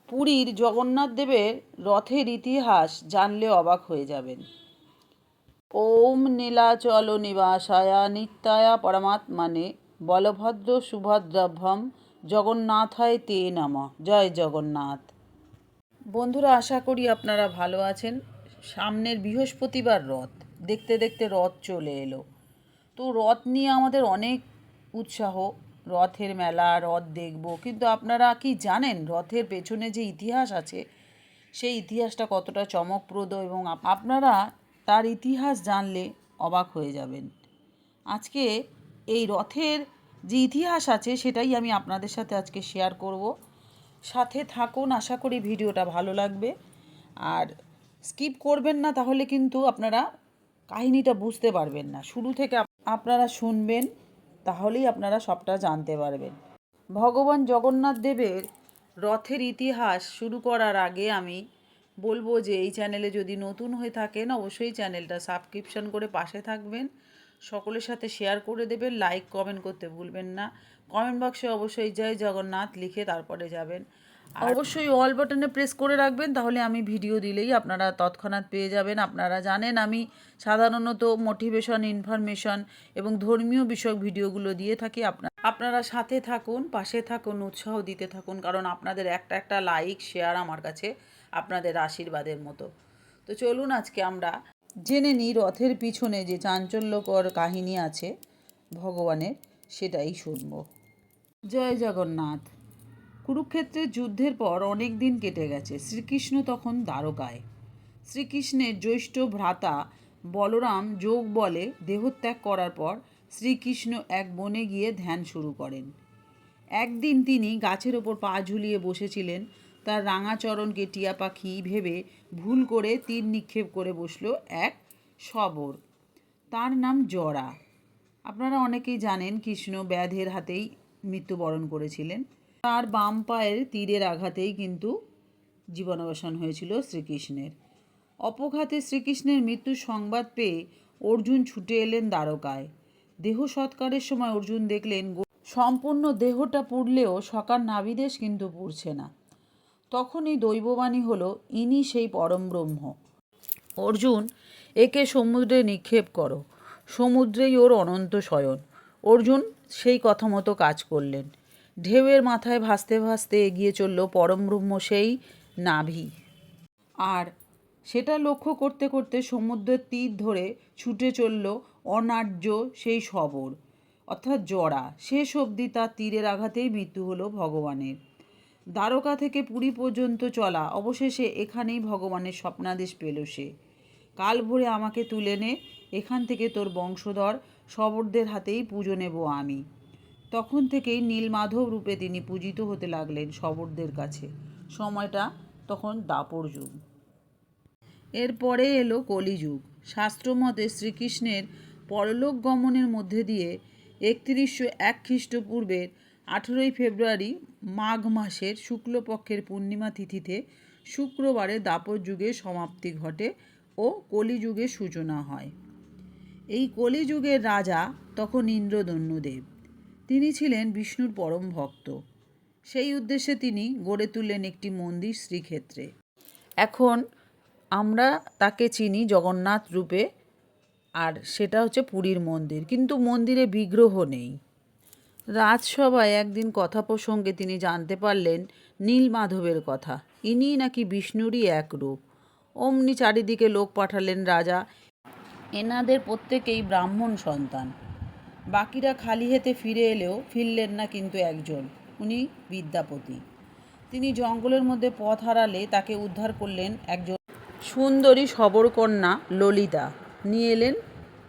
পুরীর জগন্নাথ দেবের রথের ইতিহাস জানলে অবাক হয়ে যাবেন। ওম নীলাচল নিবাসায়া নিত্যায়া পরমাত্মনে বলভদ্র সুভদ্রাভ্যম জগন্নাথায় তে নমঃ। জয় জগন্নাথ। বন্ধুরা, আশা করি আপনারা ভালো আছেন। সামনের বৃহস্পতিবার রথ, দেখতে দেখতে রথ চলে এলো। তো রথ নিয়ে আমাদের অনেক উৎসাহ, রথের মেলা, রথ দেখব। কিন্তু আপনারা কি জানেন রথের পেছনে যে ইতিহাস আছে সেই ইতিহাসটা কতটা চমকপ্রদ, এবং আপনারা তার ইতিহাস জানলে অবাক হয়ে যাবেন। আজকে এই রথের যে ইতিহাস আছে সেটাই আমি আপনাদের সাথে আজকে শেয়ার করব। সাথে থাকুন, আশা করি ভিডিওটা ভালো লাগবে। আর স্কিপ করবেন না, তাহলে কিন্তু আপনারা কাহিনিটা বুঝতে পারবেন না। শুরু থেকে আপনারা শুনবেন, তাহলেই আপনারা সবটা জানতে পারবেন। ভগবান জগন্নাথ দেবের রথের ইতিহাস শুরু করার আগে আমি বলবো যে এই চ্যানেলে যদি নতুন হয়ে থাকেন অবশ্যই চ্যানেলটা সাবস্ক্রিপশন করে পাশে থাকবেন, সকলের সাথে শেয়ার করে দেবেন, লাইক কমেন্ট করতে ভুলবেন না। কমেন্ট বক্সে অবশ্যই জয় জগন্নাথ লিখে তারপরে যাবেন। অবশ্যই অল বাটনে প্রেস করে রাখবেন, তাহলে আমি ভিডিও দিলেই আপনারা তৎক্ষণাৎ পেয়ে যাবেন। আপনারা জানেন আমি সাধারণত মোটিভেশন, ইনফরমেশন এবং ধর্মীয় বিষয়ক ভিডিওগুলো দিয়ে থাকি। আপনারা সাথে থাকুন, পাশে থাকুন, উৎসাহ দিতে থাকুন, কারণ আপনাদের একটা একটা লাইক শেয়ার আমার কাছে আপনাদের আশীর্বাদের মতো। তো চলুন আজকে আমরা জেনে নিই রথের পিছনে যে চাঞ্চল্যকর কাহিনী আছে ভগবানের, সেটাই শুনব। জয় জগন্নাথ। কুরুক্ষেত্রের যুদ্ধের পর অনেক দিন কেটে গেছে। শ্রীকৃষ্ণ তখন দ্বারকায়। শ্রীকৃষ্ণের জ্যৈষ্ঠ ভ্রাতা বলরাম যোগ বলে দেহত্যাগ করার পর শ্রীকৃষ্ণ এক বনে গিয়ে ধ্যান শুরু করেন। একদিন তিনি গাছের ওপর পা ঝুলিয়ে বসেছিলেন। তার রাঙাচরণকে টিয়া পাখি ভেবে ভুল করে তীর নিক্ষেপ করে বসল এক শবর। তার নাম জরা। আপনারা অনেকেই জানেন কৃষ্ণ ব্যাধের হাতেই মৃত্যুবরণ করেছিলেন। তার বাম পায়ের তীরের আঘাতেই কিন্তু জীবনাবসান হয়েছিল শ্রীকৃষ্ণের। অপঘাতে শ্রীকৃষ্ণের মৃত্যুর সংবাদ পেয়ে অর্জুন ছুটে এলেন দ্বারকায়। দেহ সৎকারের সময় অর্জুন দেখলেন সম্পূর্ণ দেহটা পুড়লেও সকার নাভিদেশ কিন্তু পুড়ছে না। তখনই দৈববাণী হলো, ইনি সেই পরম ব্রহ্ম। অর্জুন, একে সমুদ্রে নিক্ষেপ করো, সমুদ্রেই ওর অনন্ত শয়ন। অর্জুন সেই কথা মতো কাজ করলেন। ঢেউয়ের মাথায় ভাসতে ভাসতে এগিয়ে চলল পরমব্রহ্ম সেই নাভি। আর সেটা লক্ষ্য করতে করতে সমুদ্রের তীর ধরে ছুটে চলল অনার্য সেই শবর, অর্থাৎ জরা। শেষ অবধি তার তীরের আঘাতেই মৃত্যু হলো ভগবানের। দ্বারকা থেকে পুরী পর্যন্ত চলা অবশেষে এখানেই ভগবানের স্বপ্নাদেশ পেল সে। কাল ভোরে আমাকে তুলে নে, এখান থেকে তোর বংশধর শবরদের হাতেই পুজো নেব আমি। তখন থেকেই নীলমাধব রূপে তিনি পূজিত হতে লাগলেন শবরদের কাছে। সময়টা তখন দাপর যুগ। এরপরে এলো কলিযুগ। শাস্ত্রমতে শ্রীকৃষ্ণের পরলোক গমনের মধ্যে দিয়ে 3101 খ্রিস্টপূর্বের 18ই ফেব্রুয়ারি মাঘ মাসের শুক্লপক্ষের পূর্ণিমা তিথিতে শুক্রবারে দাপর যুগের সমাপ্তি ঘটে ও কলিযুগের সূচনা হয়। এই কলিযুগের রাজা তখন ইন্দ্রদন্যুদেব। তিনি ছিলেন বিষ্ণুর পরম ভক্ত। সেই উদ্দেশ্যে তিনি গড়ে তুললেন একটি মন্দির শ্রীক্ষেত্রে। এখন আমরা তাকে চিনি জগন্নাথ রূপে, আর সেটা হচ্ছে পুরীর মন্দির, কিন্তু মন্দিরে বিগ্রহ নেই। রাজসভায় একদিন কথা প্রসঙ্গে তিনি জানতে পারলেন নীলমাধবের কথা। ইনি নাকি বিষ্ণুরই এক রূপ। অমনি চারিদিকে লোক পাঠালেন রাজা। এনাদের প্রত্যেকেই ব্রাহ্মণ সন্তান। বাকিরা খালি হাতে ফিরে এলেও ফিরলেন না কিন্তু একজন, উনি বিদ্যাপতি। তিনি জঙ্গলের মধ্যে পথ হারালে তাকে উদ্ধার করলেন একজন সুন্দরী শবরকন্যা ললিতা। নিয়ে এলেন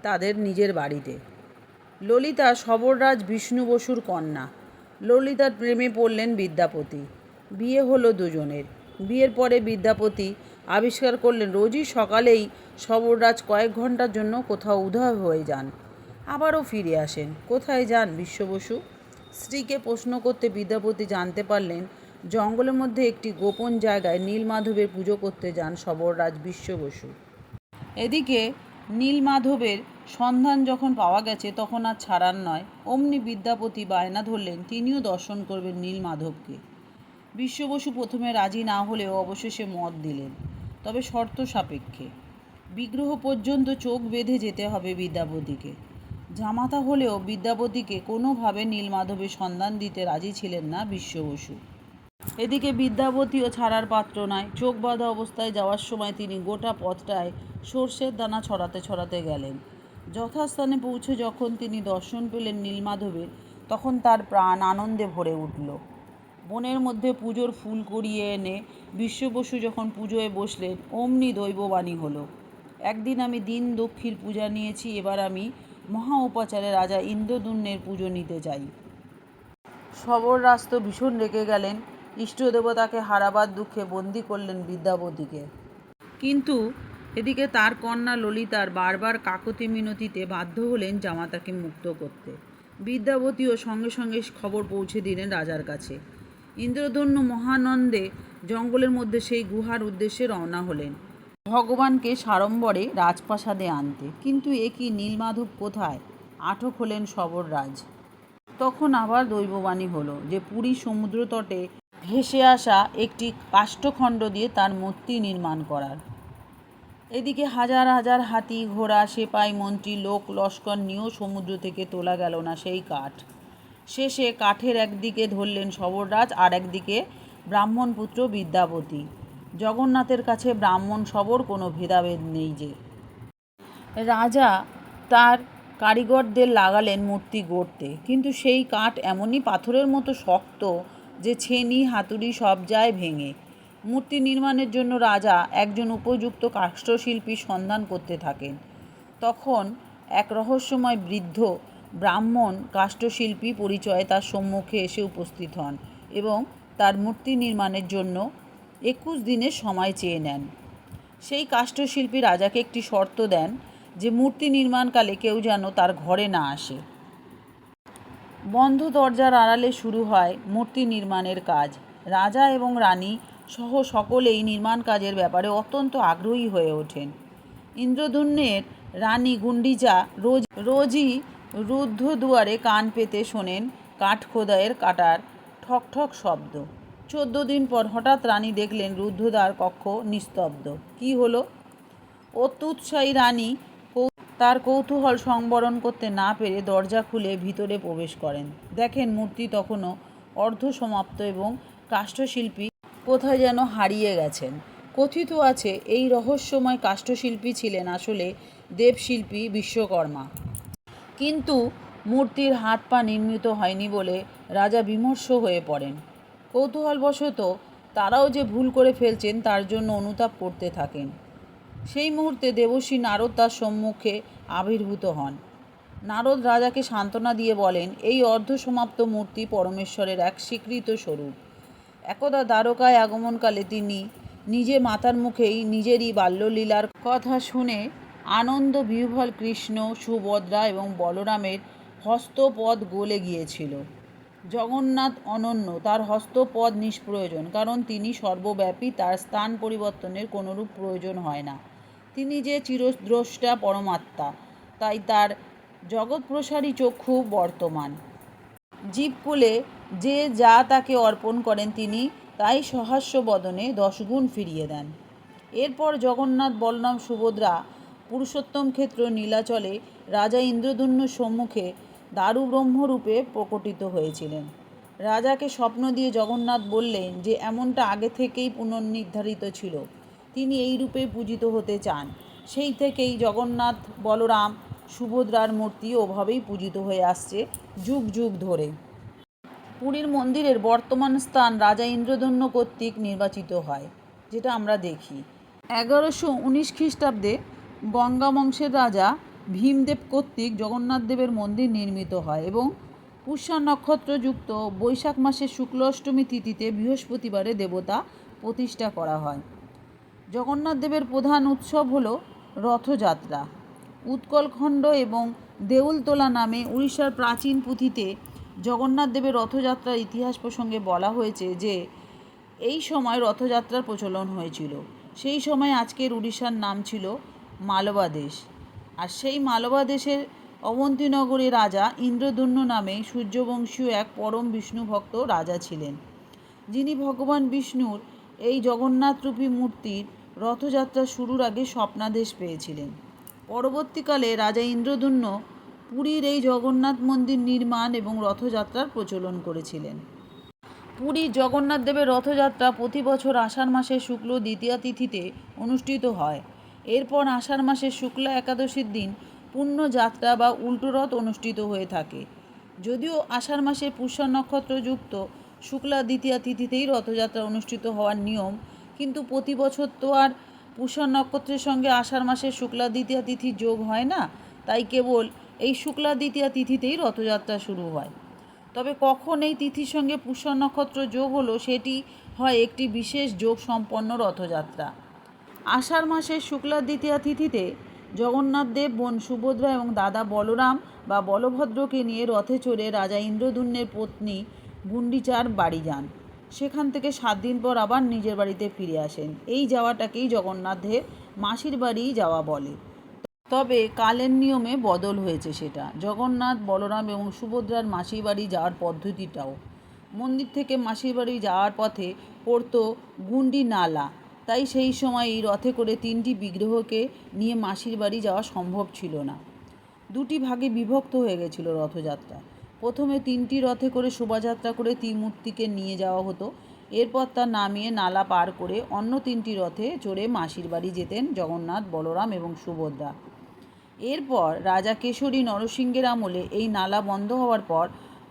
তাদের নিজের বাড়িতে। ললিতা শবররাজ বিষ্ণু বসুর কন্যা। ললিতার প্রেমে পড়লেন বিদ্যাপতি। বিয়ে হলো দুজনের। বিয়ের পরে বিদ্যাপতি আবিষ্কার করলেন রোজই সকালেই শবররাজ কয়েক ঘন্টার জন্য কোথাও উধাও হয়ে যান, আবারও ফিরে আসেন। কোথায় যান বিষ্ণু বসু? স্ত্রীকে প্রশ্ন করতে বিদ্যাপতি জানতে পারলেন জঙ্গলের মধ্যে একটি গোপন জায়গায় নীলমাধবের পুজো করতে যান শবররাজ বিষ্ণু বসু। এদিকে নীলমাধবের সন্ধান যখন পাওয়া গেছে তখন আর ছাড়ার নয়। অমনি বিদ্যাপতি বায়না ধরলেন তিনিও দর্শন করবেন নীলমাধবকে। বিশ্ব বসু প্রথমে রাজি না হলেও অবশেষে মত দিলেন, তবে শর্ত সাপেক্ষে। বিগ্রহ পর্যন্ত চোখ বেঁধে যেতে হবে বিদ্যাপতিকে। জামাতা হলেও বিদ্যাপতিকে কোনোভাবে নীলমাধবের সন্ধান দিতে রাজি ছিলেন না বিশ্ব বসু। এদিকে বিদ্যাপতিও ছাড়ার পাত্র নয়। চোখ বাঁধা অবস্থায় যাওয়ার সময় তিনি গোটা পথটায় সর্ষের দানা ছড়াতে ছড়াতে গেলেন। যথাস্থানে পৌঁছে যখন তিনি দর্শন পেলেন নীলমাধবের, তখন তার প্রাণ আনন্দে ভরে উঠল। বনের মধ্যে পুজোর ফুল কুড়িয়ে এনে বিশ্ব বসু যখন পুজোয় বসলেন, অমনি দৈববাণী হলো, একদিন আমি দিন দক্ষির পূজা নিয়েছি, এবার আমি মহা উপাচারে রাজা ইন্দ্রদ্যুম্নের পুজো নিতে চাই। শবররাজ ভীষণ রেগে গেলেন। ইষ্টদেবতাকে হারাবার দুঃখে বন্দি করলেন বিদ্যাপতিকে। কিন্তু এদিকে তার কন্যা ললিতার বারবার কাকতি মিনতিতে বাধ্য হলেন জামাতাকে মুক্ত করতে। বিদ্যাপতিও সঙ্গে সঙ্গে খবর পৌঁছে দিলেন রাজার কাছে। ইন্দ্রদ্যুম্ন মহানন্দে জঙ্গলের মধ্যে সেই গুহার উদ্দেশ্যে রওনা হলেন ভগবানকে সাড়ম্বরে রাজপ্রাসাদে আনতে। কিন্তু এ কি, নীলমাধব কোথায়? আটক হলেন শবররাজ। তখন আবার দৈববাণী হলো যে পুরী সমুদ্রতটে ভেসে আসা একটি কাষ্ঠখণ্ড দিয়ে তার মূর্তি নির্মাণ করার। এদিকে হাজার হাজার হাতি ঘোড়া সেপাই মন্ত্রী লোক লস্কর নিয়েও সমুদ্র থেকে তোলা গেল না সেই কাঠ। শেষে কাঠের একদিকে ধরলেন শবররাজ, আর একদিকে ব্রাহ্মণপুত্র বিদ্যাপতি। জগন্নাথের কাছে ব্রাহ্মণ শবর কোনো ভেদাভেদ নেই যে। রাজা তার কারিগরদের লাগালেন মূর্তি গড়তে, কিন্তু সেই কাঠ এমনই পাথরের মতো শক্ত যে ছেনি হাতুড়ি সব যায় ভেঙে। মূর্তি নির্মাণের জন্য রাজা একজন উপযুক্ত কাষ্ঠশিল্পীর সন্ধান করতে থাকেন। তখন এক রহস্যময় বৃদ্ধ ব্রাহ্মণ কাষ্ঠশিল্পী পরিচয়ে তার সম্মুখে এসে উপস্থিত হন এবং তার মূর্তি নির্মাণের জন্য 21 দিনের সময় চেয়ে নেন। সেই কাষ্ঠশিল্পী রাজাকে একটি শর্ত দেন যে মূর্তি নির্মাণকালে কেউ যেন তার ঘরে না আসে। বন্ধ দরজার আড়ালে শুরু হয় মূর্তি নির্মাণের কাজ। রাজা এবং রানী সহ সকলেই নির্মাণ কাজের ব্যাপারে অত্যন্ত আগ্রহী হয়ে ওঠেন। ইন্দ্রদ্যুম্নের রানী গুণ্ডিচা রোজই রুদ্ধদুয়ারে কান পেতে শোনেন কাঠ খোদাইয়ের কাটার ঠক ঠক শব্দ। 14 দিন পর হঠাৎ রানী দেখলেন রুদ্ধদ্বার কক্ষ নিস্তব্ধ। কি হলো? অত্যুৎসাহী রানী তার কৌতূহল সংবরণ করতে না পেরে দরজা খুলে ভিতরে প্রবেশ করেন। দেখেন মূর্তি তখনও অর্ধসমাপ্ত এবং কাষ্ঠশিল্পী কোথায় যেন হারিয়ে গেছেন। কথিত আছে এই রহস্যময় কাষ্ঠশিল্পী ছিলেন আসলে দেবশিল্পী বিশ্বকর্মা। কিন্তু মূর্তির হাত পা নির্মিত হয়নি বলে রাজা বিমর্ষ হয়ে পড়েন। কৌতূহলবশত তারাও যে ভুল করে ফেলছেন তার জন্য অনুতাপ করতে থাকেন। সেই মুহূর্তে দেবর্ষি নারদ তার সম্মুখে আবির্ভূত হন। নারদ রাজাকে সান্ত্বনা দিয়ে বলেন, এই অর্ধসমাপ্ত মূর্তি পরমেশ্বরের এক স্বীকৃত স্বরূপ। একদা দ্বারকায় আগমনকালে তিনি নিজে মাতার মুখেই নিজেরই বাল্যলীলার কথা শুনে আনন্দ বিহ্বল কৃষ্ণ, সুভদ্রা এবং বলরামের হস্তপদ গলে গিয়েছিল। জগন্নাথ অনন্য, তার হস্তপদ নিষ্প্রয়োজন, কারণ তিনি সর্বব্যাপী, তার স্থান পরিবর্তনের কোনরূপ প্রয়োজন হয় না। তিনি যে চিরদ্রষ্টা পরমাত্মা, তাই তার জগৎপ্রসারী চক্ষু বর্তমান। জীবকুলে যে যা তাকে অর্পণ করেন তিনি তাই সহাস্য বদনে 10 গুণ ফিরিয়ে দেন। এরপর জগন্নাথ, বলরাম, সুভদ্রা পুরুষোত্তম ক্ষেত্র নীলাচলে রাজা ইন্দ্রদ্যুম্নের সম্মুখে দারুব্রহ্মরূপে প্রকটিত হয়েছিলেন। রাজাকে স্বপ্ন দিয়ে জগন্নাথ বললেন যে এমনটা আগে থেকেই পুনর্নির্ধারিত ছিল, তিনি এই রূপে পূজিত হতে চান। সেই থেকেই জগন্নাথ, বলরাম, সুভদ্রার মূর্তি ওভাবেই পূজিত হয়ে আসছে যুগ যুগ ধরে। পুরীর মন্দিরের বর্তমান স্থান রাজা ইন্দ্রদ্যুম্ন কর্তৃক নির্বাচিত হয়, যেটা আমরা দেখি। 1119 খ্রিস্টাব্দে গঙ্গা বংশের রাজা ভীমদেব কর্তৃক জগন্নাথ দেবের মন্দির নির্মিত হয় এবং পুষ্যা নক্ষত্রযুক্ত বৈশাখ মাসের শুক্ল অষ্টমী তিথিতে বৃহস্পতিবারে দেবতা প্রতিষ্ঠা করা হয়। জগন্নাথ দেবের প্রধান উৎসব হল রথযাত্রা। উৎকলখণ্ড এবং দেউলতোলা নামে উড়িষ্যার প্রাচীন পুঁথিতে জগন্নাথ দেবের রথযাত্রার ইতিহাস প্রসঙ্গে বলা হয়েছে যে এই সময় রথযাত্রার প্রচলন হয়েছিল। সেই সময় আজকের উড়িষ্যার নাম ছিল মালবা দেশ, আর সেই মালবা দেশের অবন্তীনগরে রাজা ইন্দ্রদ্যুম্ন নামে সূর্যবংশীয় এক পরম বিষ্ণুভক্ত রাজা ছিলেন। যিনি ভগবান বিষ্ণুর এই জগন্নাথরূপী মূর্তির রথযাত্রা শুরুর আগে স্বপ্নাদেশ পেয়েছিলেন। পরবর্তীকালে রাজা ইন্দ্রদ্যুম্ন পুরীর এই জগন্নাথ মন্দির নির্মাণ এবং রথযাত্রার প্রচলন করেছিলেন। পুরীর জগন্নাথ দেবের রথযাত্রা প্রতি বছর আষাঢ় মাসের শুক্ল দ্বিতীয়া তিথিতে অনুষ্ঠিত হয়। এরপর আষাঢ় মাসের শুক্লা একাদশীর দিন পুণ্যযাত্রা বা উল্টো রথ অনুষ্ঠিত হয়ে থাকে। যদিও আষাঢ় মাসে পুষ্যা নক্ষত্রযুক্ত শুক্লা দ্বিতীয়া তিথিতেই রথযাত্রা অনুষ্ঠিত হওয়ার নিয়ম, কিন্তু প্রতি বছর তো আর পুষ্যা নক্ষত্রের সঙ্গে আষাঢ় মাসের শুক্লা দ্বিতীয়া তিথির যোগ হয় না, তাই কেবল এই শুক্লা দ্বিতীয়া তিথিতেই রথযাত্রা শুরু হয়। তবে কখন এই তিথির সঙ্গে পুষ্যা নক্ষত্র যোগ হলো সেটি হয় একটি বিশেষ যোগ সম্পন্ন রথযাত্রা। আষাঢ় মাসের শুক্লা দ্বিতীয়া তিথিতে জগন্নাথ দেব বোন সুভদ্রা এবং দাদা বলরাম বা বলভদ্রকে নিয়ে রথে চড়ে রাজা ইন্দ্রদ্যুম্নের পত্নী গুন্ডিচার বাড়ি যান। সেখান থেকে 7 দিন পর আবার নিজের বাড়িতে ফিরে আসেন। এই যাওয়াটাকেই জগন্নাথের মাসির বাড়ি যাওয়া বলে। তবে কালের নিয়মে বদল হয়েছে সেটা। জগন্নাথ, বলরাম এবং সুভদ্রার মাসির বাড়ি যাওয়ার পদ্ধতিটাও। মন্দির থেকে মাসির বাড়ি যাওয়ার পথে পড়তো গুন্ডি নালা, তাই সেই সময় এই রথে করে 3টি বিগ্রহকে নিয়ে মাসির বাড়ি যাওয়া সম্ভব ছিল না। 2টি ভাগে বিভক্ত হয়ে গেছিল রথযাত্রা। প্রথমে 3টি রথে করে শোভাযাত্রা করে ত্রিমূর্তিকে নিয়ে যাওয়া হতো। এরপর তা নামিয়ে নালা পার করে অন্য 3টি রথে চড়ে মাসির বাড়ি যেতেন জগন্নাথ, বলরাম এবং সুভদ্রা। এরপর রাজা কেশরী নরসিংহের আমলে এই নালা বন্ধ হওয়ার পর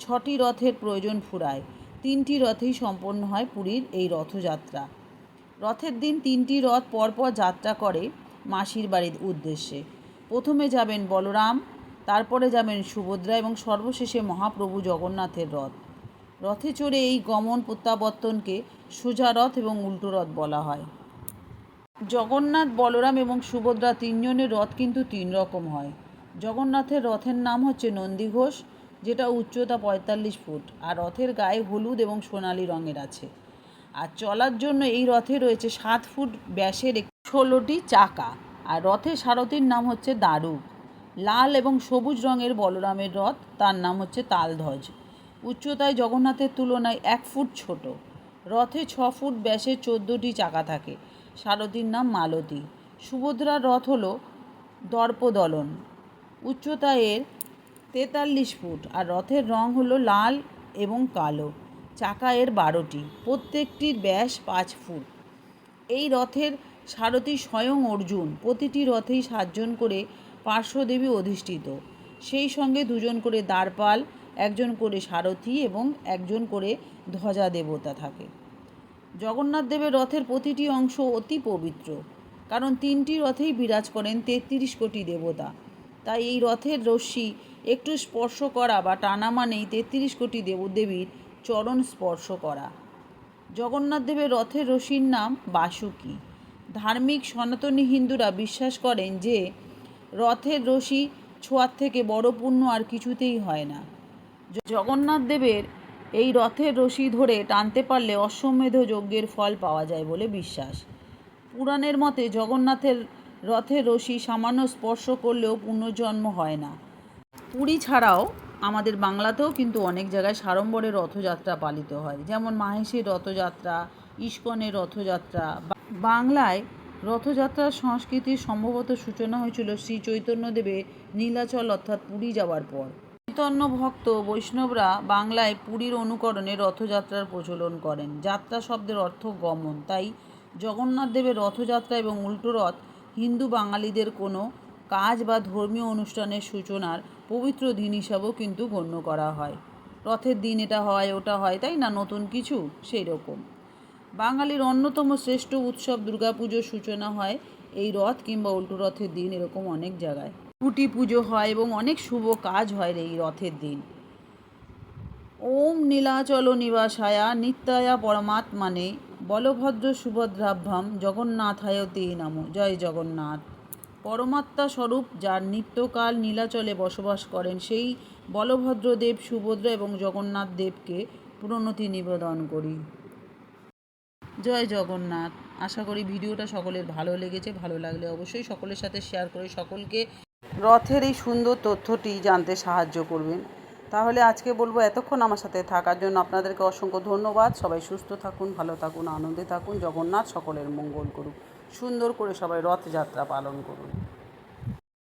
6টি রথের প্রয়োজন ফুরায়। 3টি রথেই সম্পন্ন হয় পুরীর এই রথযাত্রা। রথের দিন 3টি রথ পরপর যাত্রা করে মাসির বাড়ির উদ্দেশ্যে। প্রথমে যাবেন বলরাম, তারপরে যাবেন সুভদ্রা এবং সর্বশেষে মহাপ্রভু জগন্নাথের রথ। রথে চড়ে এই গমন প্রত্যাবর্তনকে সোজা রথ এবং উল্টো রথ বলা হয়। জগন্নাথ, বলরাম এবং সুভদ্রা 3 জনের রথ কিন্তু 3 রকম হয়। জগন্নাথের রথের নাম হচ্ছে নন্দীঘোষ, যেটা উচ্চতা 45 ফুট আর রথের গায়ে হলুদ এবং সোনালি রঙের আছে। আর চলার জন্য এই রথে রয়েছে 7 ফুট ব্যাসের 16টি চাকা। আর রথের সারথীর নাম হচ্ছে দারুক। লাল এবং সবুজ রঙের বলরামের রথ, তার নাম হচ্ছে তালধ্বজ। উচ্চতায় জগন্নাথের তুলনায় 1 ফুট ছোট। রথে 6 ফুট ব্যাসের 14টি চাকা থাকে। সারথীর নাম মালতী। সুভদ্রার রথ হলো দর্পদলন। উচ্চতা এর 43 ফুট আর রথের রং হলো লাল এবং কালো। চাকা এর 12টি, প্রত্যেকটির ব্যাস 5 ফুট। এই রথের সারথী স্বয়ং অর্জুন। প্রতিটি রথেই 7 জন করে পার্শ্বদেবী অধিষ্ঠিত। সেই সঙ্গে 2 জন করে দ্বারপাল, 1 জন করে সারথী এবং 1 জন করে ধ্বজা দেবতা থাকে। জগন্নাথ দেবের রথের প্রতিটি অংশ অতি পবিত্র, কারণ 3টি রথেই বিরাজ করেন 33 কোটি দেবতা। তাই এই রথের রশ্মি একটু স্পর্শ করা বা টানা মানেই 33 কোটি দেবদেবীর চরণ স্পর্শ করা। জগন্নাথ দেবের রথের রশির নাম বাসুকী। ধার্মিক সনাতনী হিন্দুরা বিশ্বাস করেন যে রথের রশি ছোঁয়ার থেকে বড় পুণ্য আর কিছুতেই হয় না। জগন্নাথ দেবের এই রথের রশি ধরে টানতে পারলে অশ্বমেধ যজ্ঞের ফল পাওয়া যায় বলে বিশ্বাস। পুরাণের মতে জগন্নাথের রথের রশি সামান্য স্পর্শ করলেও পুনর্জন্ম হয় না। পুরী ছাড়াও আমাদের বাংলাতেও কিন্তু অনেক জায়গায় সাড়ম্বরে রথযাত্রা পালিত হয়, যেমন মাহেশের রথযাত্রা, ইস্কনের রথযাত্রা। বাংলায় রথযাত্রার সংস্কৃতির সম্ভবত সূচনা হয়েছিল শ্রী চৈতন্যদেবের নীলাচল অর্থাৎ পুরী যাওয়ার পর। চৈতন্য ভক্ত বৈষ্ণবরা বাংলায় পুরীর অনুকরণে রথযাত্রার প্রচলন করেন। যাত্রা শব্দের অর্থ গমন, তাই জগন্নাথ দেবের রথযাত্রা এবং উল্টো রথ হিন্দু বাঙালিদের কোনো কাজ বা ধর্মীয় অনুষ্ঠানের সূচনার পবিত্র দিন হিসাবেও কিন্তু গণ্য করা হয়। রথের দিন এটা হয়, ওটা হয়, তাই না, নতুন কিছু সেই রকম। বাঙালির অন্যতম শ্রেষ্ঠ উৎসব দুর্গাপুজোর সূচনা হয় এই রথ কিংবা উল্টো রথের দিন। এরকম অনেক জায়গায় কুটি পুজো হয় এবং অনেক শুভ কাজ হয় এই রথের দিন। ওম নীলাচল নিবাসায়া নিত্যায়া পরমাত্মানে বলভদ্র সুভদ্রাভ্যাম জগন্নাথায় তে নমঃ। জয় জগন্নাথ। পরমাত্মা স্বরূপ যার নিত্যকাল নীলাচলে বসবাস করেন সেই বলভদ্রদেব, সুভদ্রা এবং জগন্নাথ দেবকে প্রণতি নিবেদন করি। জয় জগন্নাথ। আশা করি ভিডিওটা সকলের ভালো লেগেছে। ভালো লাগলে অবশ্যই সকলের সাথে শেয়ার করে সকলকে রথের এই সুন্দর তথ্যটি জানতে সাহায্য করবেন। তাহলে আজকে বলবো এতক্ষণ আমার সাথে থাকার জন্য আপনাদেরকে অসংখ্য ধন্যবাদ। সবাই সুস্থ থাকুন, ভালো থাকুন, আনন্দে থাকুন। জগন্নাথ সকলের মঙ্গল করুক। সুন্দর করে সবাই রথযাত্রা পালন করুন।